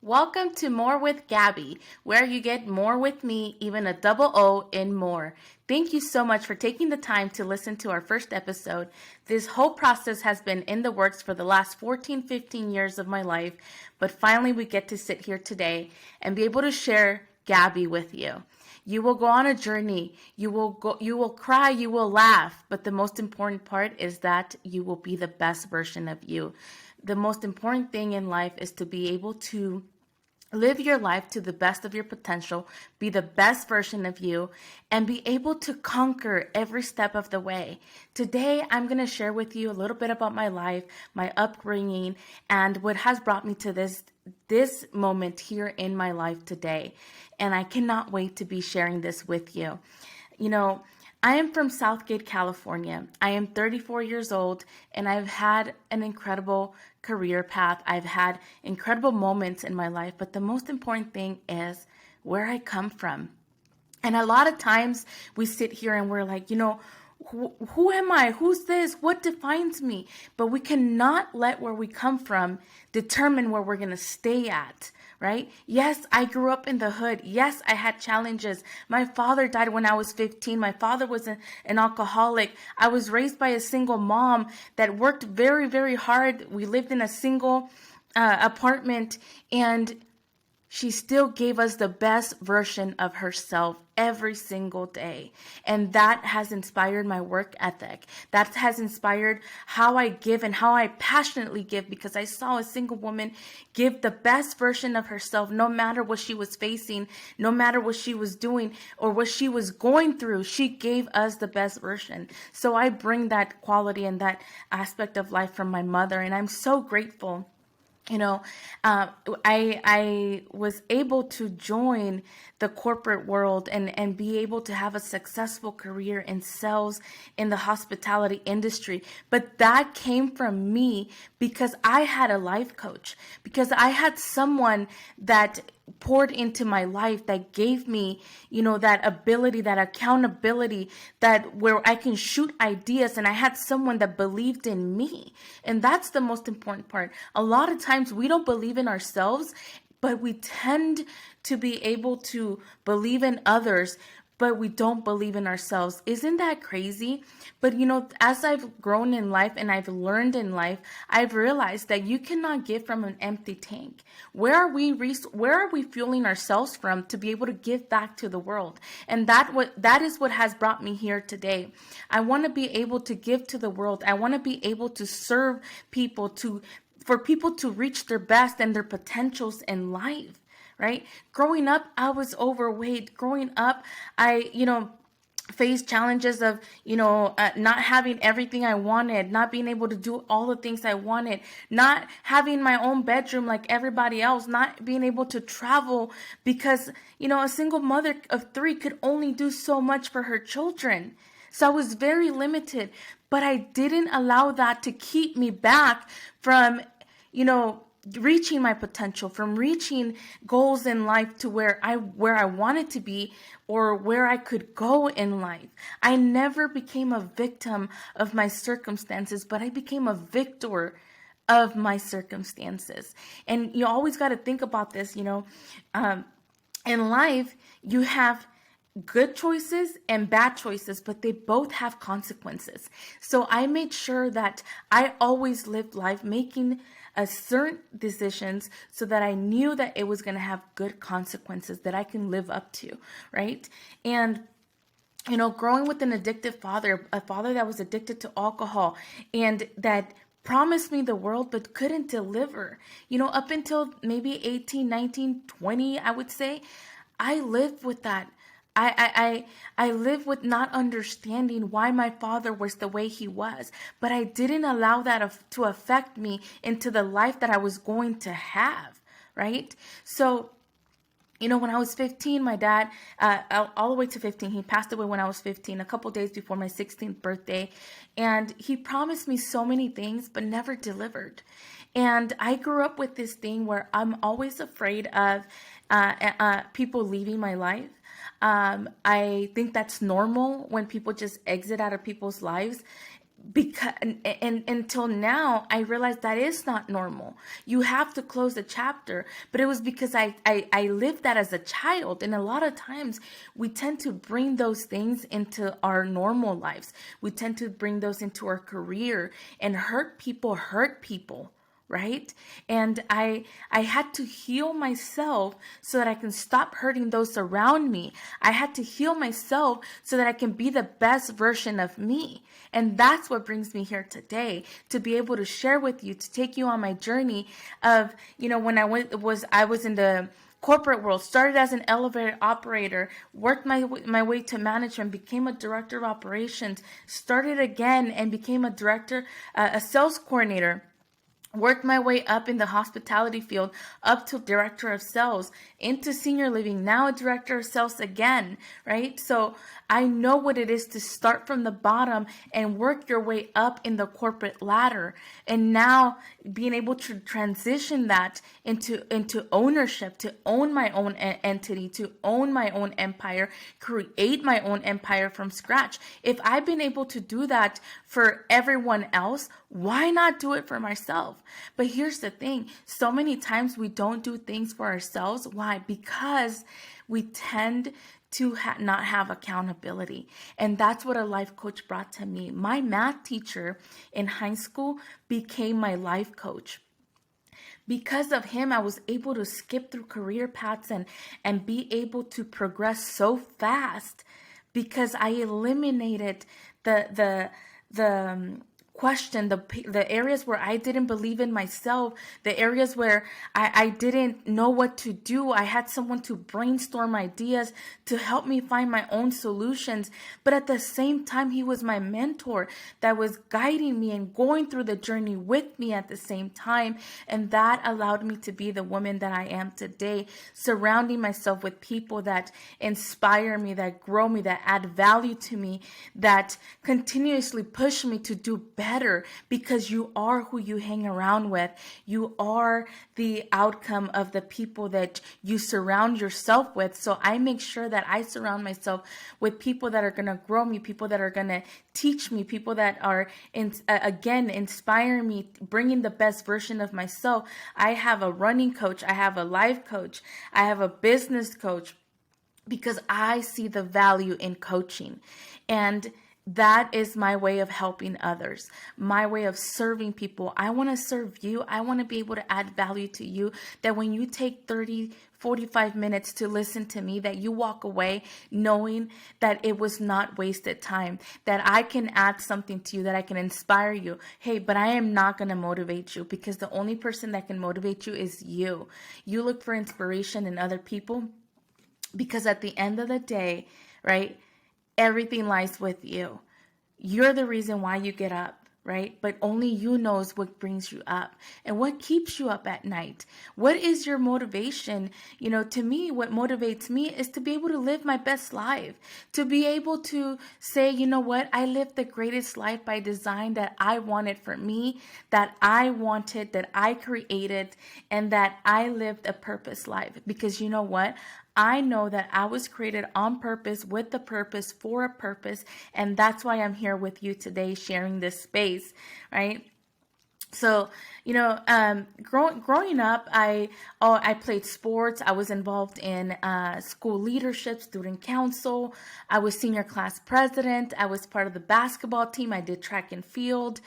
Welcome to More with Gabby, where you get more with me, even a double O in more. Thank you so much for taking the time to listen to our first episode. This whole process has been in the works for the last 14, 15 years of my life, but finally we get to sit here today and be able to share Gabby with you. You will go on a journey. You will cry, you will laugh, but the most important part is that you will be the best version of you. The most important thing in life is to be able to live your life to the best of your potential, be the best version of you, and be able to conquer every step of the way. Today, I'm going to share with you a little bit about my life, my upbringing, and what has brought me to this moment here in my life today. And I cannot wait to be sharing this with you. You know, I am from Southgate, California. I am 34 years old and I've had an incredible career path. I've had incredible moments in my life, but the most important thing is where I come from. And a lot of times we sit here and we're like, who am I? Who's this? What defines me? But we cannot let where we come from determine where we're going to stay at, right? Yes, I grew up in the hood. Yes, I had challenges. My father died when I was 15. My father was an alcoholic. I was raised by a single mom that worked very, very hard. We lived in a single apartment, and she still gave us the best version of herself every single day. And that has inspired my work ethic. That has inspired how I give and how I passionately give, because I saw a single woman give the best version of herself no matter what she was facing, no matter what she was doing or what she was going through. She gave us the best version. So I bring that quality and that aspect of life from my mother, and I'm so grateful. I was able to join the corporate world and be able to have a successful career in sales in the hospitality industry. But that came from me because I had a life coach, because I had someone that poured into my life that gave me, that ability, that accountability, that where I can shoot ideas, and I had someone that believed in me. And that's the most important part. A lot of times we don't believe in ourselves, but we tend to be able to believe in others, but we don't believe in ourselves. Isn't that crazy? But as I've grown in life and I've learned in life, I've realized that you cannot give from an empty tank. Where are we fueling ourselves from to be able to give back to the world? And that is what has brought me here today. I want to be able to give to the world. I want to be able to serve people, for people to reach their best and their potentials in life. Right? Growing up, I was overweight. Growing up, I, faced challenges of, not having everything I wanted, not being able to do all the things I wanted, not having my own bedroom like everybody else, not being able to travel because, a single mother of 3 could only do so much for her children. So I was very limited, but I didn't allow that to keep me back from, reaching my potential, from reaching goals in life to where I wanted to be or where I could go in life. I never became a victim of my circumstances, but I became a victor of my circumstances. And you always got to think about this, in life, you have good choices and bad choices, but they both have consequences. So I made sure that I always lived life making a certain decisions so that I knew that it was going to have good consequences that I can live up to, right? And growing with an addictive father, a father that was addicted to alcohol and that promised me the world but couldn't deliver, up until maybe 18, 19, 20, I would say, I lived with that. I live with not understanding why my father was the way he was, but I didn't allow that to affect me into the life that I was going to have, right? So, when I was 15, my dad, all the way to 15, he passed away when I was 15, a couple days before my 16th birthday. And he promised me so many things, but never delivered. And I grew up with this thing where I'm always afraid of people leaving my life. I think that's normal when people just exit out of people's lives. because and until now I realized that is not normal. You have to close the chapter. But it was because I lived that as a child, and a lot of times we tend to bring those things into our normal lives. We tend to bring those into our career, and hurt people, right? And I had to heal myself so that I can stop hurting those around me. I had to heal myself so that I can be the best version of me. And that's what brings me here today, to be able to share with you, to take you on my journey of, when I was in the corporate world, started as an elevator operator, worked my way to management, became a director of operations, started again and became a director, a sales coordinator, worked my way up in the hospitality field, up to director of sales, into senior living, now a director of sales again, right? So I know what it is to start from the bottom and work your way up in the corporate ladder. And now being able to transition that into ownership, to own my own entity, to own my own empire, create my own empire from scratch. If I've been able to do that for everyone else, why not do it for myself? But here's the thing. So many times we don't do things for ourselves. Why? Because we tend to not have accountability. And that's what a life coach brought to me. My math teacher in high school became my life coach. Because of him, I was able to skip through career paths and be able to progress so fast, because I eliminated the question, the areas where I didn't believe in myself, the areas where I didn't know what to do. I had someone to brainstorm ideas, to help me find my own solutions. But at the same time, he was my mentor that was guiding me and going through the journey with me at the same time. And that allowed me to be the woman that I am today, surrounding myself with people that inspire me, that grow me, that add value to me, that continuously push me to do better, because you are who you hang around with. You are the outcome of the people that you surround yourself with. So I make sure that I surround myself with people that are going to grow me, people that are going to teach me, people that are, again, inspire me, bringing the best version of myself. I have a running coach. I have a life coach. I have a business coach, because I see the value in coaching. And that is my way of helping others, my way of serving people. I want to serve you. I want to be able to add value to you, that when you take 30, 45 minutes to listen to me, that you walk away knowing that it was not wasted time, that I can add something to you, that I can inspire you. Hey, but I am not going to motivate you, because the only person that can motivate you is you. You look for inspiration in other people, because at the end of the day, right, everything lies with you. You're the reason why you get up, right? But only you knows what brings you up and what keeps you up at night. What is your motivation? To me, what motivates me is to be able to live my best life, to be able to say, you know what, I lived the greatest life by design that I wanted for me, that I wanted, that I created, and that I lived a purpose life. Because you know what? I know that I was created on purpose, with a purpose, for a purpose. And that's why I'm here with you today, sharing this space, right? So, growing up, I played sports. I was involved in school leadership, student council. I was senior class president. I was part of the basketball team. I did track and field.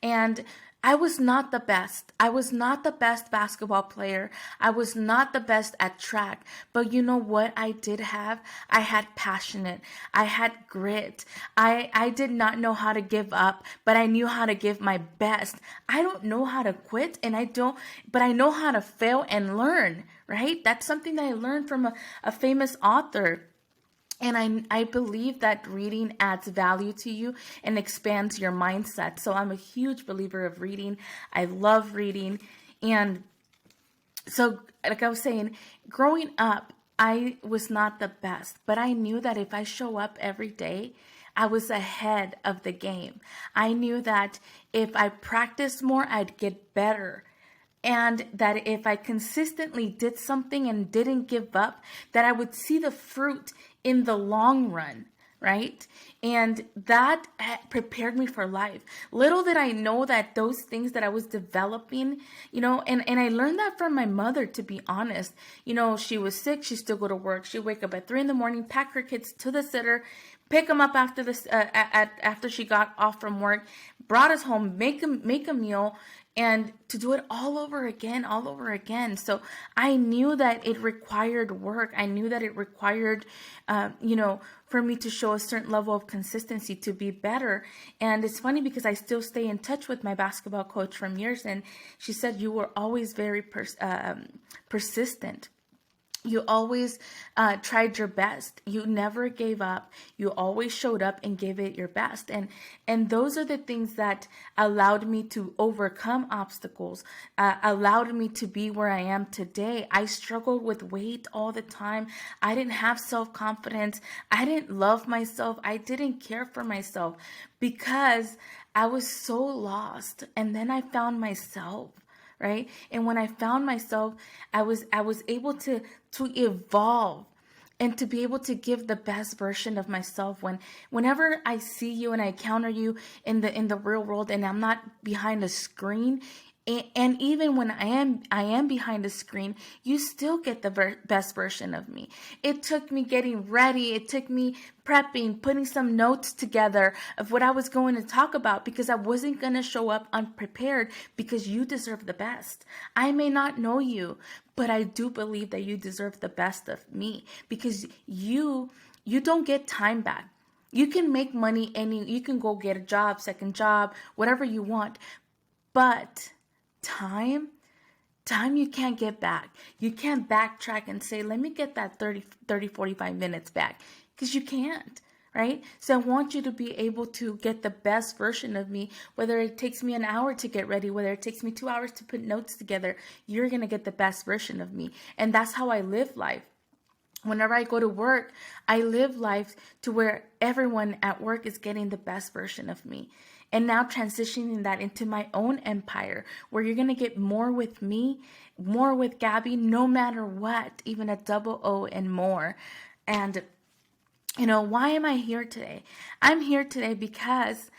And I was not the best. I was not the best basketball player. I was not the best at track. But you know what I did have? I had passion. I had grit. I did not know how to give up, but I knew how to give my best. I don't know how to quit, but I know how to fail and learn, right? That's something that I learned from a famous author. And I believe that reading adds value to you and expands your mindset. So I'm a huge believer of reading. I love reading. And so, like I was saying, growing up, I was not the best, but I knew that if I show up every day, I was ahead of the game. I knew that if I practiced more, I'd get better. And that if I consistently did something and didn't give up, that I would see the fruit in the long run. right? And that prepared me for life. Little did I know that those things that I was developing, and I learned that from my mother, to be honest. She was sick, she still go to work. She'd wake up at 3 a.m, pack her kids to the sitter, pick them up after this, after she got off from work, brought us home, make a meal, and to do it all over again, all over again. So I knew that it required work. I knew that it required, for me to show a certain level of consistency to be better. And it's funny because I still stay in touch with my basketball coach from years, and she said, you were always very persistent. You always tried your best. You never gave up. You always showed up and gave it your best. And those are the things that allowed me to overcome obstacles, allowed me to be where I am today. I struggled with weight all the time. I didn't have self-confidence. I didn't love myself. I didn't care for myself because I was so lost. And then I found myself. Right. And when I found myself, I was able to evolve and to be able to give the best version of myself. Whenever I see you and I encounter you in the real world, and I'm not behind a screen, and even when I am behind a screen, you still get the best version of me. It took me getting ready. It took me prepping, putting some notes together of what I was going to talk about, because I wasn't going to show up unprepared, because you deserve the best. I may not know you, but I do believe that you deserve the best of me, because you don't get time back. You can make money you can go get a job, second job, whatever you want, but time you can't get back. You can't backtrack and say, let me get that 45 minutes back, because you can't, right? So I want you to be able to get the best version of me, whether it takes me an hour to get ready, whether it takes me 2 hours to put notes together, you're going to get the best version of me. And that's how I live life. Whenever I go to work, I live life to where everyone at work is getting the best version of me. And now transitioning that into my own empire, where you're going to get more with me, more with Gabby, no matter what, even a double O and more. And, why am I here today? I'm here today because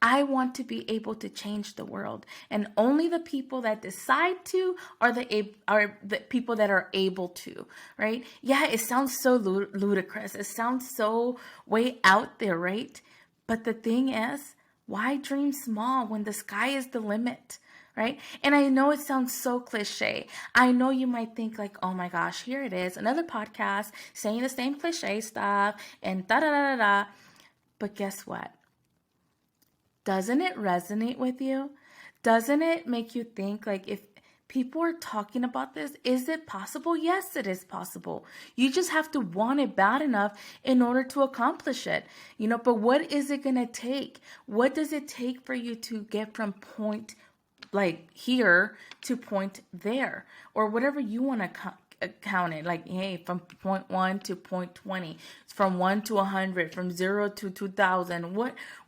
I want to be able to change the world, and only the people that decide to are the people that are able to, right? Yeah, it sounds so ludicrous. It sounds so way out there, right? But the thing is, why dream small when the sky is the limit? Right? And I know it sounds so cliche. I know you might think like, oh my gosh, here it is, another podcast saying the same cliche stuff and da da da da da. But guess what? Doesn't it resonate with you? Doesn't it make you think, like, if people are talking about this, is it possible? Yes, it is possible. You just have to want it bad enough in order to accomplish it. But what is it going to take? What does it take for you to get from point like here to point there, or whatever you want to count it? Like, hey, from point 1 to point 20, from 1 to 100, from 0 to 2000,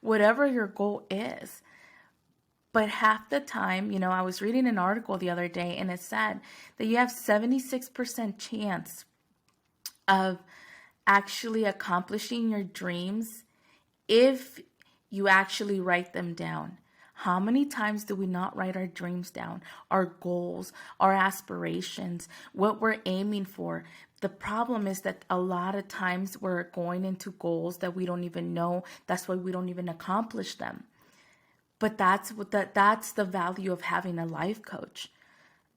whatever your goal is. But half the time, I was reading an article the other day, and it said that you have 76% chance of actually accomplishing your dreams if you actually write them down. How many times do we not write our dreams down, our goals, our aspirations, what we're aiming for? The problem is that a lot of times we're going into goals that we don't even know. That's why we don't even accomplish them. But that's the value of having a life coach.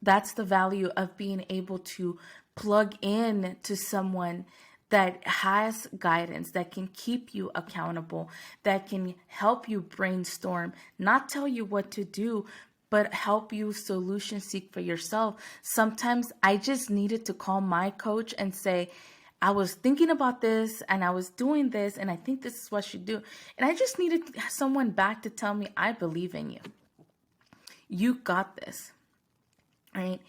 That's the value of being able to plug in to someone that has guidance, that can keep you accountable, that can help you brainstorm, not tell you what to do, but help you solution seek for yourself. Sometimes I just needed to call my coach and say, I was thinking about this and I was doing this and I think this is what I should do. And I just needed someone back to tell me, I believe in you. You got this, right?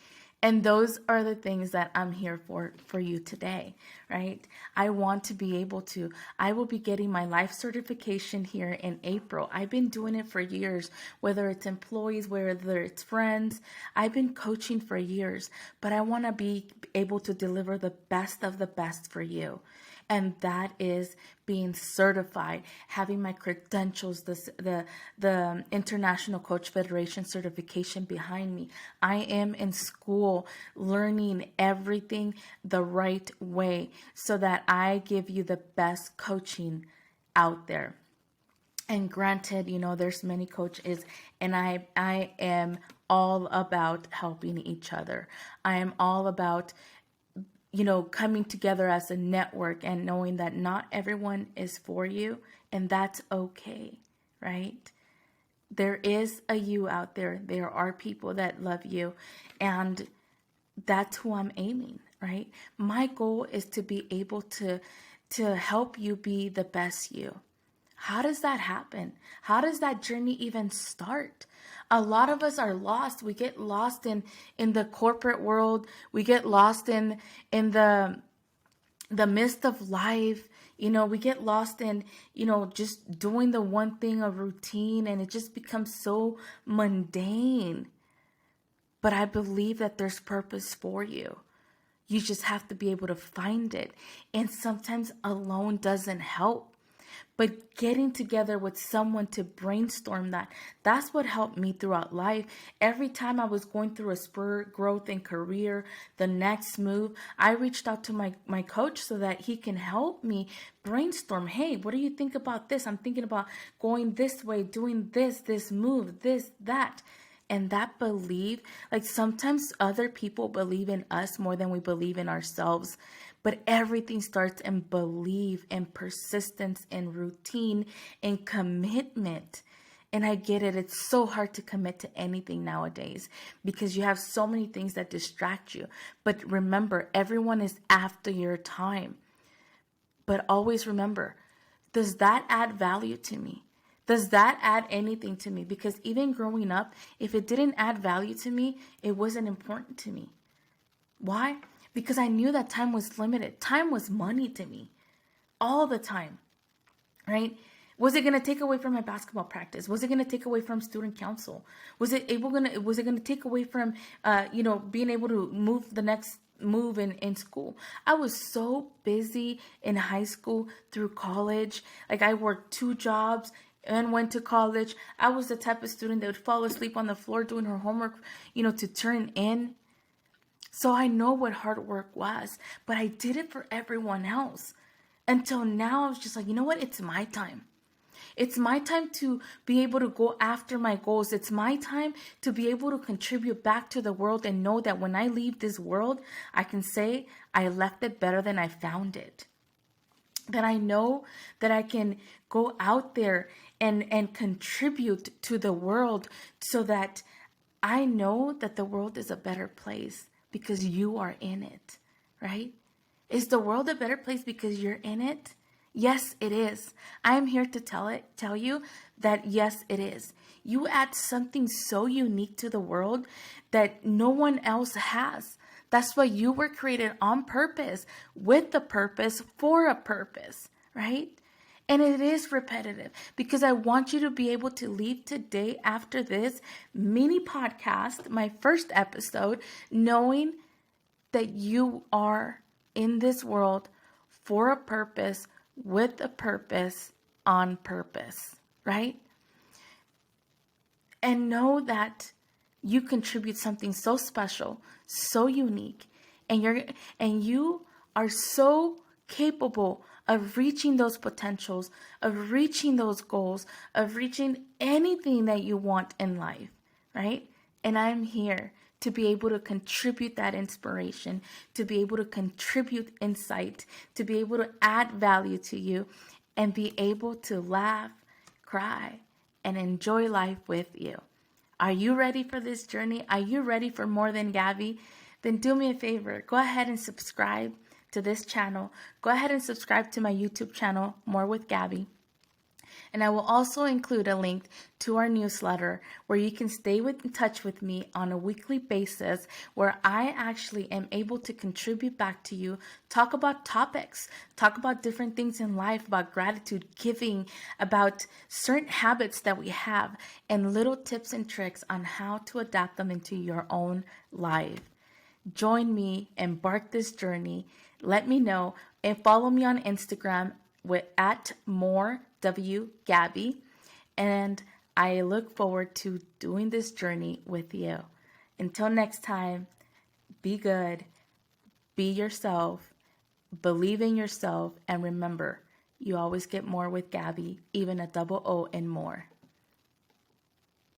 And those are the things that I'm here for you today, right? I want to be able to, I will be getting my life certification here in April. I've been doing it for years, whether it's employees, whether it's friends. I've been coaching for years, but I want to be able to deliver the best of the best for you. And that is being certified, having my credentials, the International Coach Federation certification behind me. I am in school learning everything the right way so that I give you the best coaching out there. And granted, there's many coaches, and I am all about helping each other. I am all about coming together as a network and knowing that not everyone is for you, and that's okay, right? There is a you out there. There are people that love you, and that's who I'm aiming, right? My goal is to be able to help you be the best you. How does that happen? How does that journey even start? A lot of us are lost. We get lost in the corporate world. We get lost in the midst of life. We get lost in, just doing the one thing, a routine, and it just becomes so mundane. But I believe that there's purpose for you. You just have to be able to find it. And sometimes alone doesn't help. But getting together with someone to brainstorm that's what helped me throughout life. Every time I was going through a spur growth in career, the next move, I reached out to my coach so that he can help me brainstorm. Hey, what do you think about this? I'm thinking about going this way, doing this move, this, that. And that belief, like sometimes other people believe in us more than we believe in ourselves. But everything starts in belief and persistence and routine and commitment. And I get it. It's so hard to commit to anything nowadays because you have so many things that distract you. But remember, everyone is after your time. But always remember, does that add value to me? Does that add anything to me? Because even growing up, if it didn't add value to me, it wasn't important to me. Why? Because I knew that time was limited. Time was money to me all the time, right? Was it going to take away from my basketball practice? Was it going to take away from student council? Was it going to take away from, being able to move the next move in school? I was so busy in high school through college. Like I worked 2 jobs and went to college. I was the type of student that would fall asleep on the floor doing her homework, to turn in. So I know what hard work was, but I did it for everyone else. Until now, I was just like, you know what? It's my time. It's my time to be able to go after my goals. It's my time to be able to contribute back to the world and know that when I leave this world, I can say I left it better than I found it. That I know that I can go out there and contribute to the world so that I know that the world is a better place because you are in it, right? Is the world a better place because you're in it? Yes, it is. I'm here to tell you that yes, it is. You add something so unique to the world that no one else has. That's why you were created on purpose, with a purpose, for a purpose, right? And it is repetitive because I want you to be able to leave today after this mini podcast, my first episode, knowing that you are in this world for a purpose, with a purpose, on purpose, right? And know that you contribute something so special, so unique, and you are so capable of reaching those potentials, of reaching those goals, of reaching anything that you want in life, right? And I'm here to be able to contribute that inspiration, to be able to contribute insight, to be able to add value to you, and be able to laugh, cry, and enjoy life with you. Are you ready for this journey? Are you ready for more than Gabby? Then do me a favor. Go ahead and subscribe to this channel. Go ahead and subscribe to my YouTube channel, More with Gabby. And I will also include a link to our newsletter where you can stay in touch with me on a weekly basis, where I actually am able to contribute back to you, talk about topics, talk about different things in life, about gratitude, giving, about certain habits that we have, and little tips and tricks on how to adapt them into your own life. join me, embark this journey. Let me know and follow me on Instagram with at morewgabby. And I look forward to doing this journey with you. Until next time, be good, be yourself, believe in yourself, and remember, you always get more with Gabby, even a double O and more.